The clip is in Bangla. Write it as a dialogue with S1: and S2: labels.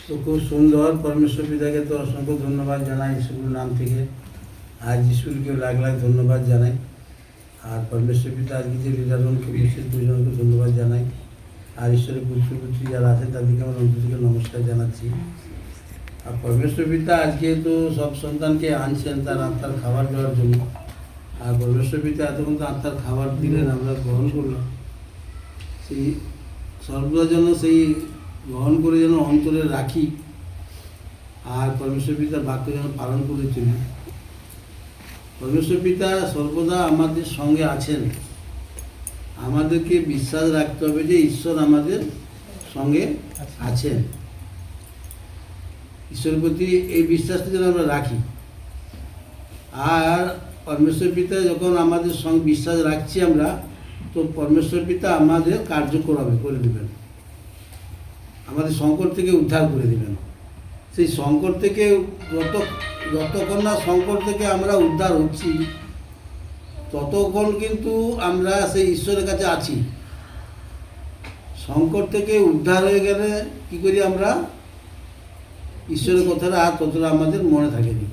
S1: তো খুব সুন্দর। পরমেশ্বর পিতাকে তো অসংখ্য ধন্যবাদ জানাই স্কুলের নাম থেকে। আজ স্কুলকেও লাখ লাখ ধন্যবাদ জানাই। আর পরমেশ্বর পিতা আজকে যে লিডারগণকে বিশেষ দুজনকে ধন্যবাদ জানাই। আর ঈশ্বরের পুত্রপুত্রী যারা আছেন তাদেরকে আমার অন্তর থেকে নমস্কার জানাচ্ছি। আর পরমেশ্বর পিতা আজকে তো সব সন্তানকে আনছেন তার আত্মার খাবার দেওয়ার জন্য। আর পরমেশ্বর পিতা এতক্ষণ তো আত্মার খাবার দিলেন, আমরা গ্রহণ করলাম। সেই সর্বদা যেন সেই গ্রহণ করে যেন অন্তরে রাখি, আর পরমেশ্বর পিতার বাক্য যেন পালন করে চলি। পরমেশ্বর পিতা সর্বদা আমাদের সঙ্গে আছেন। আমাদেরকে বিশ্বাস রাখতে হবে যে ঈশ্বর আমাদের সঙ্গে আছেন। ঈশ্বরের প্রতি এই বিশ্বাসটা যেন আমরা রাখি। আর পরমেশ্বর পিতা যখন আমাদের সঙ্গে বিশ্বাস রাখছি আমরা, তো পরমেশ্বর পিতা আমাদের কার্য করে দেবেন, আমাদের সংকট থেকে উদ্ধার করে দেবেন। সেই সংকট থেকে যতক্ষণ না সংকট থেকে আমরা উদ্ধার হচ্ছি, ততক্ষণ কিন্তু আমরা সেই ঈশ্বরের কাছে আছি। সংকট থেকে উদ্ধার হয়ে গেলে কি করি আমরা? ঈশ্বরের কথাটা আর ততটা আমাদের মনে থাকেনি।